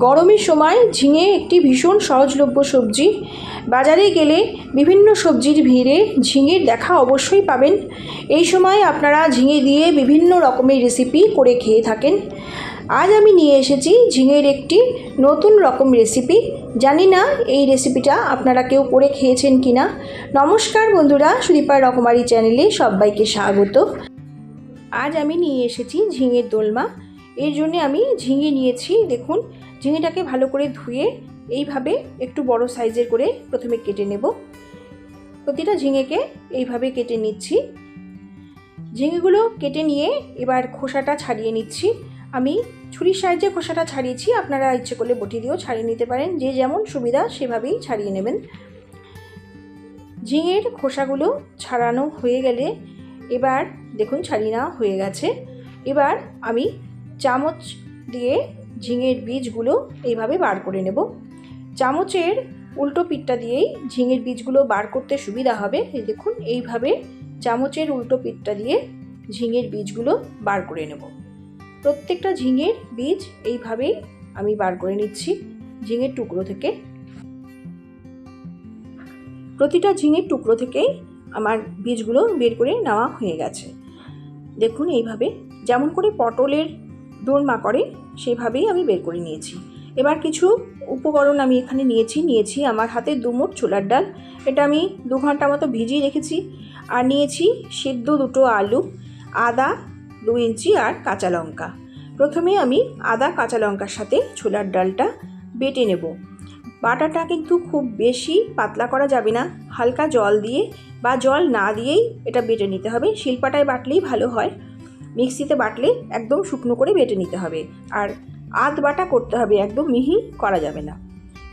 গরমের সময় ঝিঙে একটি ভীষণ সহজলভ্য সবজি। বাজারে গেলে বিভিন্ন সবজির ভিড়ে ঝিঙের দেখা অবশ্যই পাবেন। এই সময় আপনারা ঝিঙে দিয়ে বিভিন্ন রকমের রেসিপি করে খেয়ে থাকেন। আজ আমি নিয়ে এসেছি ঝিঙের একটি নতুন রকম রেসিপি। জানি না এই রেসিপিটা আপনারা কেউ করে খেয়েছেন কি না। নমস্কার বন্ধুরা, সুদীপার রকমারি চ্যানেলে সবাইকে স্বাগত। আজ আমি নিয়ে এসেছি ঝিঙের দোলমা। এর জন্য আমি ঝিঙে নিয়েছি। দেখুন, ঝিঙেটাকে ভালো করে ধুয়ে এইভাবে একটু বড় সাইজের করে প্রথমে কেটে নেব। প্রতিটা ঝিঙেকে এইভাবে কেটে নিচ্ছি। ঝিঙেগুলো কেটে নিয়ে এবার খোসাটা ছাড়িয়ে নিচ্ছি। আমি ছুরির সাহায্যে খোসাটা ছাড়িয়েছি, আপনারা ইচ্ছে করলে বটি দিয়েও ছাড়িয়ে নিতে পারেন। যে যেমন সুবিধা সেভাবেই ছাড়িয়ে নেবেন। ঝিঙের খোসাগুলো ছাড়ানো হয়ে গেলে এবার দেখুন ছাড়িয়ে নেওয়া হয়ে গেছে। এবার আমি চামচ দিয়ে ঝিঙের বীজগুলো এইভাবে বার করে নেব। চামচের উল্টো পিঠটা দিয়েই ঝিঙের বীজগুলো বার করতে সুবিধা হবে। দেখুন এইভাবে চামচের উল্টো পিঠটা দিয়ে ঝিঙের বীজগুলো বার করে নেব। প্রত্যেকটা ঝিঙের বীজ এইভাবেই আমি বার করে নিচ্ছি ঝিঙের টুকরো থেকে। প্রতিটা ঝিঙের টুকরো থেকেই আমার বীজগুলো বের করে নেওয়া হয়ে গেছে। দেখুন এইভাবে যেমন করে পটলের দোলমা করে সেভাবেই আমি বের করে নিয়েছি। এবার কিছু উপকরণ আমি এখানে নিয়েছি আমার হাতে 2 মুঠ ছোলার ডাল। এটা আমি 2 ঘন্টা মতো ভিজিয়ে রেখেছি। আর নিয়েছি সেদ্ধ 2টো আলু, আদা 2 ইঞ্চি আর কাঁচা লঙ্কা। প্রথমে আমি আদা কাঁচা লঙ্কার সাথে ছোলার ডালটা বেটে নেব। বাটাটা কিন্তু খুব বেশি পাতলা করা যাবে না, হালকা জল দিয়ে বা জল না দিয়েই এটা বেটে নিতে হবে। শিলপাটায় বাটলেই ভালো হয়, মিক্সিতে বাটলে একদম শুকনো করে বেটে নিতে হবে। আর আধ বাটা করতে হবে, একদম মিহি করা যাবে না।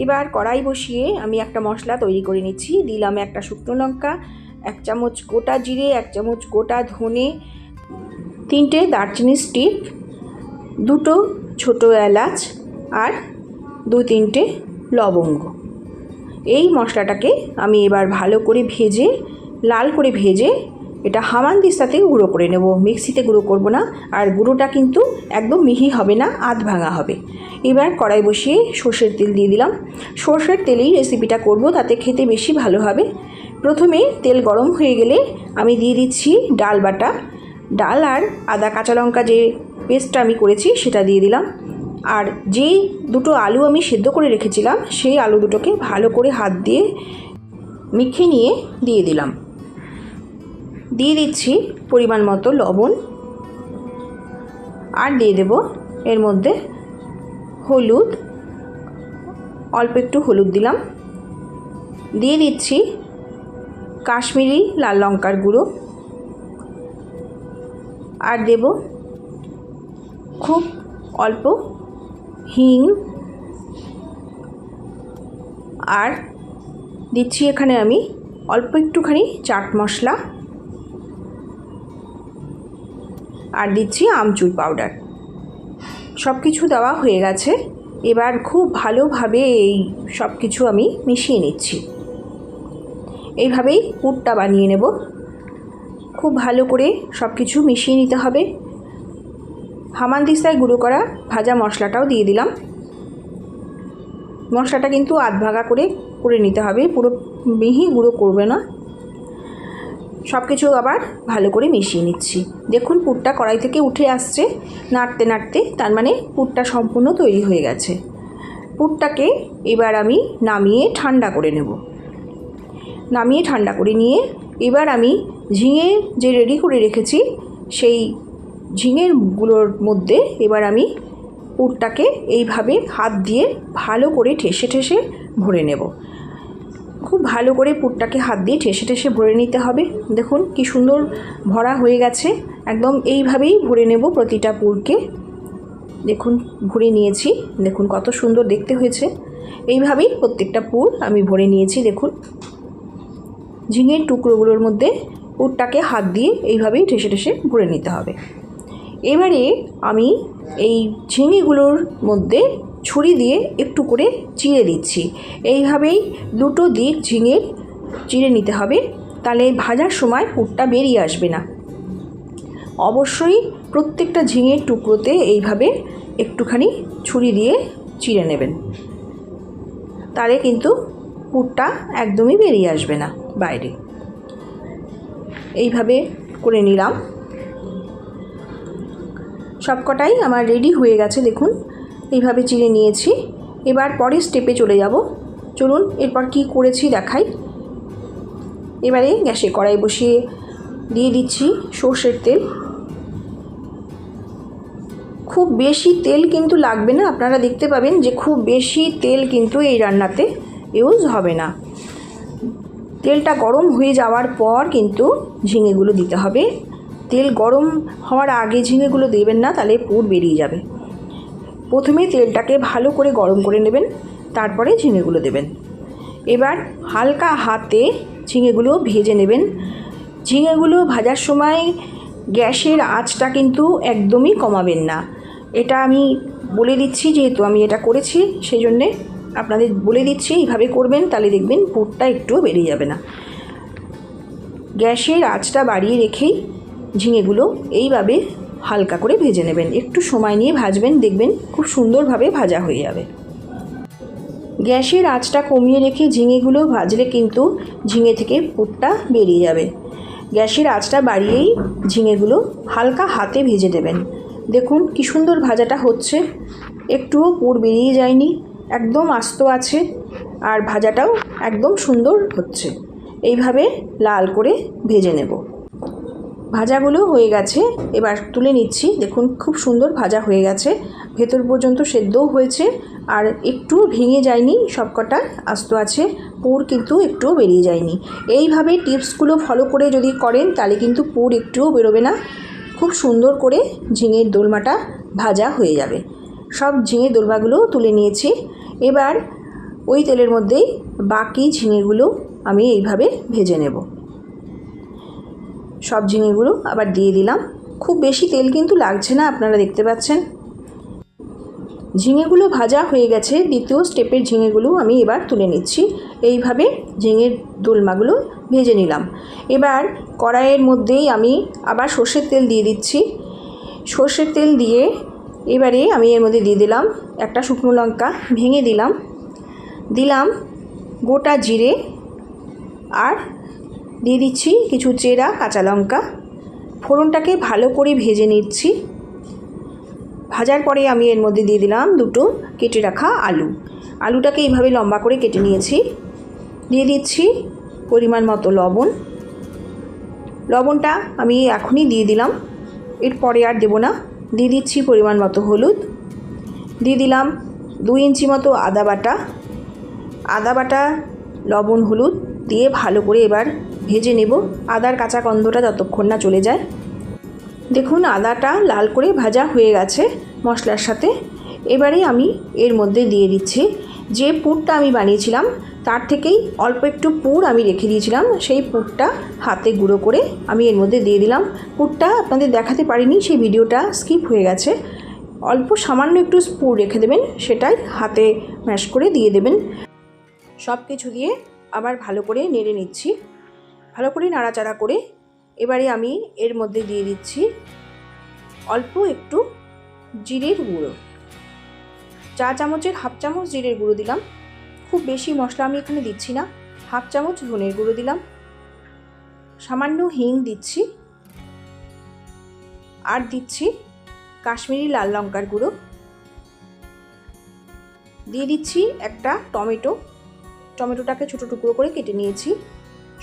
এবার কড়াই বসিয়ে আমি একটা মশলা তৈরি করে নিচ্ছি। দিলাম একটা শুকনো লঙ্কা, 1 চামচ গোটা জিরে, 1 চামচ গোটা ধনে, 3টে দারচিনি স্টিক, 2টো ছোটো এলাচ আর 2-3টে লবঙ্গ। এই মশলাটাকে আমি এবার ভালো করে ভেজে, লাল করে ভেজে এটা হামানদিস্তাতে গুঁড়ো করে নেব। মিক্সিতে গুঁড়ো করব না। আর গুঁড়োটা কিন্তু একদম মিহি হবে না, আধ ভাঙা হবে। এবার কড়াই বসিয়ে সর্ষের তেল দিয়ে দিলাম। সর্ষের তেলেই রেসিপিটা করব, তাতে খেতে বেশি ভালো হবে। প্রথমে তেল গরম হয়ে গেলে আমি দিয়ে দিচ্ছি ডাল বাটা। ডাল আর আদা কাঁচা লঙ্কা যে পেস্টটা আমি করেছি সেটা দিয়ে দিলাম। আর যেই 2টো আলু আমি সেদ্ধ করে রেখেছিলাম সেই আলু দুটোকে ভালো করে হাত দিয়ে মেখে নিয়ে দিয়ে দিলাম। দিয়ে দিচ্ছি পরিমাণ মতো লবণ, আর দিয়ে দেব এর মধ্যে হলুদ, অল্প একটু হলুদ দিলাম। দিয়ে দিচ্ছি কাশ্মীরি লাল লঙ্কার গুঁড়ো, আর দেব খুব অল্প হিং, আর দিচ্ছি এখানে আমি অল্প একটুখানি চাট মশলা, আর দিচ্ছি আমচুর পাউডার। সব কিছু দেওয়া হয়ে গেছে। এবার খুব ভালোভাবে এই সব কিছু আমি মিশিয়ে নিচ্ছি। এইভাবেই পুরটা বানিয়ে নেব। খুব ভালো করে সব কিছু মিশিয়ে নিতে হবে। হামানদিস্তায় গুঁড়ো করা ভাজা মশলাটাও দিয়ে দিলাম। মশলাটা কিন্তু আধ ভাঙা করে নিতে হবে, পুরো মিহি গুঁড়ো করবে না। সব কিছু আবার ভালো করে মিশিয়ে নিচ্ছি। দেখুন পুরটা কড়াই থেকে উঠে আসছে নাড়তে নাড়তে, তার মানে পুরটা সম্পূর্ণ তৈরি হয়ে গেছে। পুরটাকে এবার আমি নামিয়ে ঠান্ডা করে নেব। নামিয়ে ঠান্ডা করে নিয়ে এবার আমি ঝিঙে যে রেডি করে রেখেছি সেই ঝিঙেগুলোর মধ্যে এবার আমি পুরটাকে এইভাবে হাত দিয়ে ভালো করে ঠেসে ঠেসে ভরে নেব। খুব ভালো করে পুরটাকে হাত দিয়ে ঠেসে ঠেসে ভরে নিতে হবে। দেখুন কি সুন্দর ভরা হয়ে গেছে। একদম এইভাবেই ভরে নেব প্রতিটা পুরকে। দেখুন ভরে নিয়েছি, দেখুন কত সুন্দর দেখতে হয়েছে। এইভাবেই প্রত্যেকটা পুর আমি ভরে নিয়েছি। দেখুন ঝিঙের টুকরোগুলোর মধ্যে পুরটাকে হাত দিয়ে এইভাবেই ঠেসে ঠেসে ভরে নিতে হবে। এবারে আমি এই ঝিঙেগুলোর মধ্যে ছুরি দিয়ে একটু করে চিড়ে দিচ্ছি। এইভাবেই 2টো দিক ঝিঙের চিড়ে নিতে হবে, তাহলে ভাজার সময় পুরটা বেরিয়ে আসবে না। অবশ্যই প্রত্যেকটা ঝিঙের টুকরোতে এইভাবে একটুখানি ছুরি দিয়ে চিড়ে নেবেন, তাহলে কিন্তু পুরটা একদমই বেরিয়ে আসবে না বাইরে। এইভাবে করে নিলাম। সবকটাই আমার রেডি হয়ে গেছে, দেখুন এইভাবে চিড়ে নিয়েছি। এবার পরের স্টেপে চলে যাব। চলুন এরপর কি করেছি দেখাই। এবারে গ্যাসে কড়াই বসিয়ে দিয়ে দিচ্ছি সর্ষের তেল। খুব বেশি তেল কিন্তু লাগবে না, আপনারা দেখতে পাবেন যে খুব বেশি তেল কিন্তু এই রান্নাতে ইউজ হবে না। তেলটা গরম হয়ে যাওয়ার পর কিন্তু ঝিঙেগুলো দিতে হবে। তেল গরম হওয়ার আগে ঝিঙেগুলো দেবেন না, তাহলে পুর বেরিয়ে যাবে। প্রথমে তেলটাকে ভালো করে গরম করে নেবেন, তারপরে ঝিঙেগুলো দেবেন। এবার হালকা হাতে ঝিঙেগুলো ভেজে নেবেন। ঝিঙেগুলো ভাজার সময় গ্যাসের আঁচটা কিন্তু একদমই কমাবেন না। এটা আমি বলে দিচ্ছি, যেহেতু আমি এটা করেছি সেই জন্যে আপনাদের বলে দিচ্ছি, এইভাবে করবেন, তাহলে দেখবেন পুরটা একটুও বেরিয়ে যাবে না। গ্যাসের আঁচটা বাড়িয়ে রেখেই ঝিঙেগুলো এইভাবে হালকা করে ভেজে নেবেন। একটু সময় নিয়ে ভাজবেন, দেখবেন খুব সুন্দরভাবে ভাজা হয়ে যাবে। গ্যাসের আঁচটা কমিয়ে রেখে ঝিঙেগুলো ভাজলে কিন্তু ঝিঙে থেকে পুরটা বেরিয়ে যাবে। গ্যাসের আঁচটা বাড়িয়েই ঝিঙেগুলো হালকা হাতে ভেজে দেবেন। দেখুন কি সুন্দর ভাজাটা হচ্ছে, একটুও পুর বেরিয়ে যায়নি, একদম আস্ত আছে, আর ভাজাটাও একদম সুন্দর হচ্ছে। এইভাবে লাল করে ভেজে নেব। ভাজাগুলো হয়ে গেছে, এবার তুলে নিচ্ছি। দেখুন খুব সুন্দর ভাজা হয়ে গেছে, ভেতর পর্যন্ত সেদ্ধও হয়েছে, আর একটু ভেঙে যায়নি, সবকটা আস্ত আছে, পুর কিন্তু একটুও বেরিয়ে যায়নি। এইভাবে টিপসগুলো ফলো করে যদি করেন তাহলে কিন্তু পুর একটুও বেরোবে না। খুব সুন্দর করে ঝিঙের দোলমাটা ভাজা হয়ে যাবে। সব ঝিঙের দোলমাগুলো তুলে নিয়েছি। এবার ওই তেলের মধ্যেই বাকি ঝিঙেগুলো আমি এইভাবে ভেজে নেব। সব ঝিঙেগুলো আবার দিয়ে দিলাম। খুব বেশি তেল কিন্তু লাগছে না, আপনারা দেখতে পাচ্ছেন। ঝিঙেগুলো ভাজা হয়ে গেছে। দ্বিতীয় স্টেপের ঝিঙেগুলো আমি এবার তুলে নিচ্ছি। এইভাবে ঝিঙের দোলমাগুলো ভেজে নিলাম। এবার কড়াইয়ের মধ্যেই আমি আবার সর্ষের তেল দিয়ে দিচ্ছি। সর্ষের তেল দিয়ে এবারে আমি এর মধ্যে দিয়ে দিলাম একটা শুকনো লঙ্কা ভেঙে দিলাম গোটা জিরে, আর দিয়ে দিচ্ছি কিছু চেরা কাঁচা লঙ্কা। ফোড়নটাকে ভালো করে ভেজে নিচ্ছি। ভাজার পরে আমি এর মধ্যে দিয়ে দিলাম দুটো কেটে রাখা আলু। আলুটাকে এইভাবে লম্বা করে কেটে নিয়েছি। দিয়ে দিচ্ছি পরিমাণ মতো লবণ। লবণটা আমি এখনই দিয়ে দিলাম, এরপরে আর দেবো না। দিয়ে দিচ্ছি পরিমাণ মতো হলুদ। দিয়ে দিলাম 2 ইঞ্চি মতো আদা বাটা, লবণ হলুদ দিয়ে ভালো করে এবার ভেজে নেব, আদার কাঁচা গন্ধটা যতক্ষণ না চলে যায়। দেখুন আদাটা লাল করে ভাজা হয়ে গেছে মশলার সাথে। এবারে আমি এর মধ্যে দিয়ে দিচ্ছি যে পুরটা আমি বানিয়েছিলাম, তার থেকেই অল্প একটু পুর আমি রেখে দিয়েছিলাম, সেই পুরটা হাতে গুঁড়ো করে আমি এর মধ্যে দিয়ে দিলাম। পুরটা আপনাদের দেখাতে পারিনি, সেই ভিডিওটা স্কিপ হয়ে গেছে। অল্প সামান্য একটু পুর রেখে দেবেন, সেটাই হাতে ম্যাশ করে দিয়ে দেবেন। সব কিছু দিয়ে আবার ভালো করে নেড়ে নিচ্ছি। ভালো করে নাড়াচাড়া করে এবারে আমি এর মধ্যে দিয়ে দিচ্ছি অল্প একটু জিরের গুঁড়ো। চা চামচের হাফ চামচ জিরের গুঁড়ো দিলাম। খুব বেশি মশলা আমি এখানে দিচ্ছি না। হাফ চামচ ধনের গুঁড়ো দিলাম, সামান্য হিং দিচ্ছি, আর দিচ্ছি কাশ্মীরি লাল লঙ্কার গুঁড়ো। দিয়ে দিচ্ছি একটা টমেটোটাকে ছোটো টুকরো করে কেটে নিয়েছি।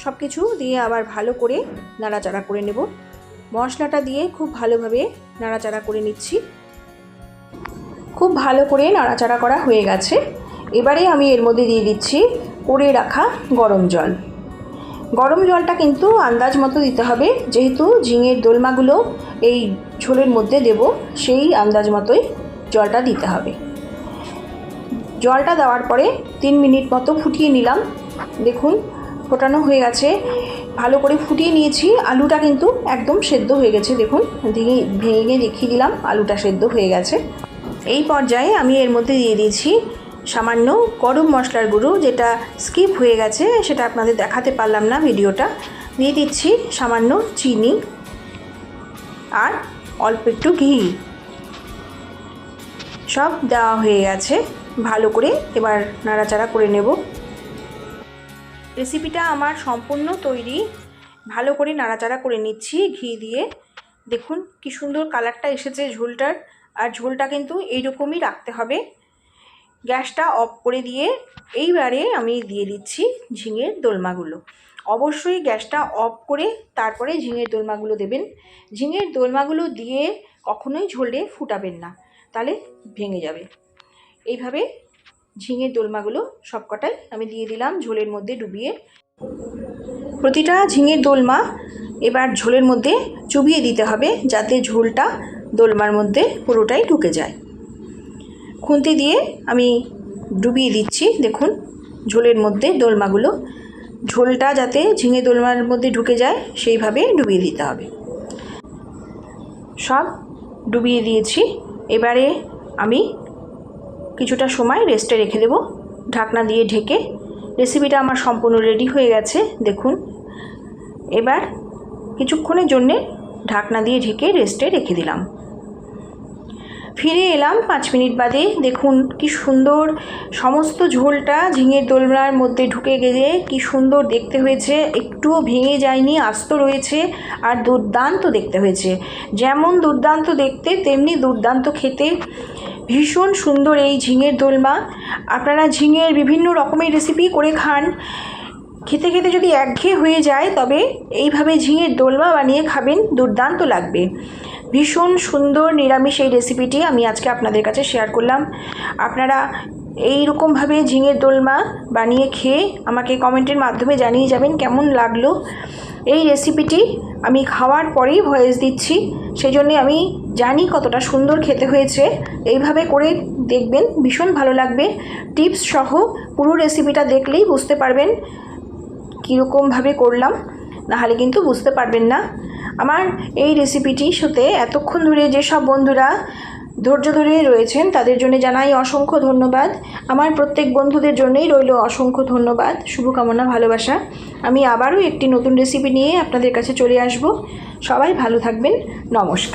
সব কিছু দিয়ে আবার ভালো করে নাড়াচাড়া করে নেব। মশলাটা দিয়ে খুব ভালোভাবে নাড়াচাড়া করে নিচ্ছি। খুব ভালো করে নাড়াচাড়া করা হয়ে গেছে। এবারে আমি এর মধ্যে দিয়ে দিচ্ছি করে রাখা গরম জল। গরম জলটা কিন্তু আন্দাজ মতো দিতে হবে, যেহেতু ঝিঙের দোলমাগুলো এই ঝোলের মধ্যে দেব, সেই আন্দাজ মতোই জলটা দিতে হবে। জলটা দেওয়ার পরে 3 মিনিট মতো ফুটিয়ে নিলাম। দেখুন ফোটানো হয়ে গেছে, ভালো করে ফুটিয়ে নিয়েছি। আলুটা কিন্তু একদম সেদ্ধ হয়ে গেছে, দেখুন ভেঙে দেখিয়ে দিলাম আলুটা সেদ্ধ হয়ে গেছে। এই পর্যায়ে আমি এর মধ্যে দিয়ে দিয়েছি সামান্য গরম মশলার গুঁড়ো, যেটা স্কিপ হয়ে গেছে, সেটা আপনাদের দেখাতে পারলাম না ভিডিওটা। দিয়ে দিচ্ছি সামান্য চিনি আর অল্প একটু ঘি। সব দেওয়া হয়ে গেছে। ভালো করে এবার নাড়াচাড়া করে নেব। রেসিপিটা আমার সম্পূর্ণ তৈরি। ভালো করে নাড়াচাড়া করে নিচ্ছি ঘি দিয়ে। দেখুন কি সুন্দর কালারটা এসেছে ঝোলটার। আর ঝোলটা কিন্তু এইরকমই রাখতে হবে। গ্যাসটা অফ করে দিয়ে এইবারে আমি দিয়ে দিচ্ছি ঝিঙের দোলমাগুলো। অবশ্যই গ্যাসটা অফ করে তারপরে ঝিঙের দোলমাগুলো দেবেন। ঝিঙের দোলমাগুলো দিয়ে কখনোই ঝোলে ফুটাবেন না, তাহলে ভেঙে যাবে। এইভাবে ঝিঙের দোলমাগুলো সবকটাই আমি দিয়ে দিলাম ঝোলের মধ্যে ডুবিয়ে। প্রতিটা ঝিঙের দোলমা এবার ঝোলের মধ্যে চুবিয়ে দিতে হবে, যাতে ঝোলটা দোলমার মধ্যে পুরোটাই ঢুকে যায়। খুন্তি দিয়ে আমি ডুবিয়ে দিচ্ছি। দেখুন ঝোলের মধ্যে দোলমাগুলো, ঝোলটা যাতে ঝিঙে দোলমার মধ্যে ঢুকে যায় সেইভাবে ডুবিয়ে দিতে হবে। সব ডুবিয়ে দিয়েছি। এবারে আমি কিছুটা সময় রেস্টে রেখে দেব ঢাকনা দিয়ে ঢেকে। রেসিপিটা আমার সম্পূর্ণ রেডি হয়ে গেছে। দেখুন এবার কিছুক্ষণের জন্যে ঢাকনা দিয়ে ঢেকে রেস্টে রেখে দিলাম। ফিরে এলাম 5 মিনিট বাদে। দেখুন কি সুন্দর সমস্ত ঝোলটা ঝিঙের দোলমার মধ্যে ঢুকে গেলে কি সুন্দর দেখতে হয়েছে। একটুও ভেঙে যায়নি, আস্ত রয়েছে আর দুর্দান্ত দেখতে হয়েছে। যেমন দুর্দান্ত দেখতে তেমনি দুর্দান্ত খেতে। ভীষণ সুন্দর এই ঝিঙের দোলমা। আপনারা ঝিঙের বিভিন্ন রকমের রেসিপি করে খান, খেতে খেতে যদি একঘেয়ে হয়ে যায় তবে এইভাবে ঝিঙের দোলমা বানিয়ে খাবেন, দুর্দান্ত লাগবে। ভীষণ সুন্দর নিরামিষ এই রেসিপিটি আমি আজকে আপনাদের কাছে শেয়ার করলাম। আপনারা এই রকমভাবে ঝিঙের দোলমা বানিয়ে খেয়ে আমাকে কমেন্টের মাধ্যমে জানিয়ে যাবেন কেমন লাগলো। এই রেসিপিটি আমি খাওয়ার পরেই ভয়েস দিচ্ছি, সেই জন্যে আমি জানি কতটা সুন্দর খেতে হয়েছে। এইভাবে করে দেখবেন, ভীষণ ভালো লাগবে। টিপস সহ পুরো রেসিপিটা দেখলেই বুঝতে পারবেন কীরকমভাবে করলাম, নাহলে কিন্তু বুঝতে পারবেন না। আমার এই রেসিপিটির সাথে এতক্ষণ ধরে যেসব বন্ধুরা ধৈর্য ধরে রয়েছেন তাদের জন্য জানাই অসংখ্য ধন্যবাদ। আমার প্রত্যেক বন্ধুদের জন্যই রইল অসংখ্য ধন্যবাদ, শুভকামনা, ভালোবাসা। আমি আবারও একটি নতুন রেসিপি নিয়ে আপনাদের কাছে চলে আসব। সবাই ভালো থাকবেন। নমস্কার।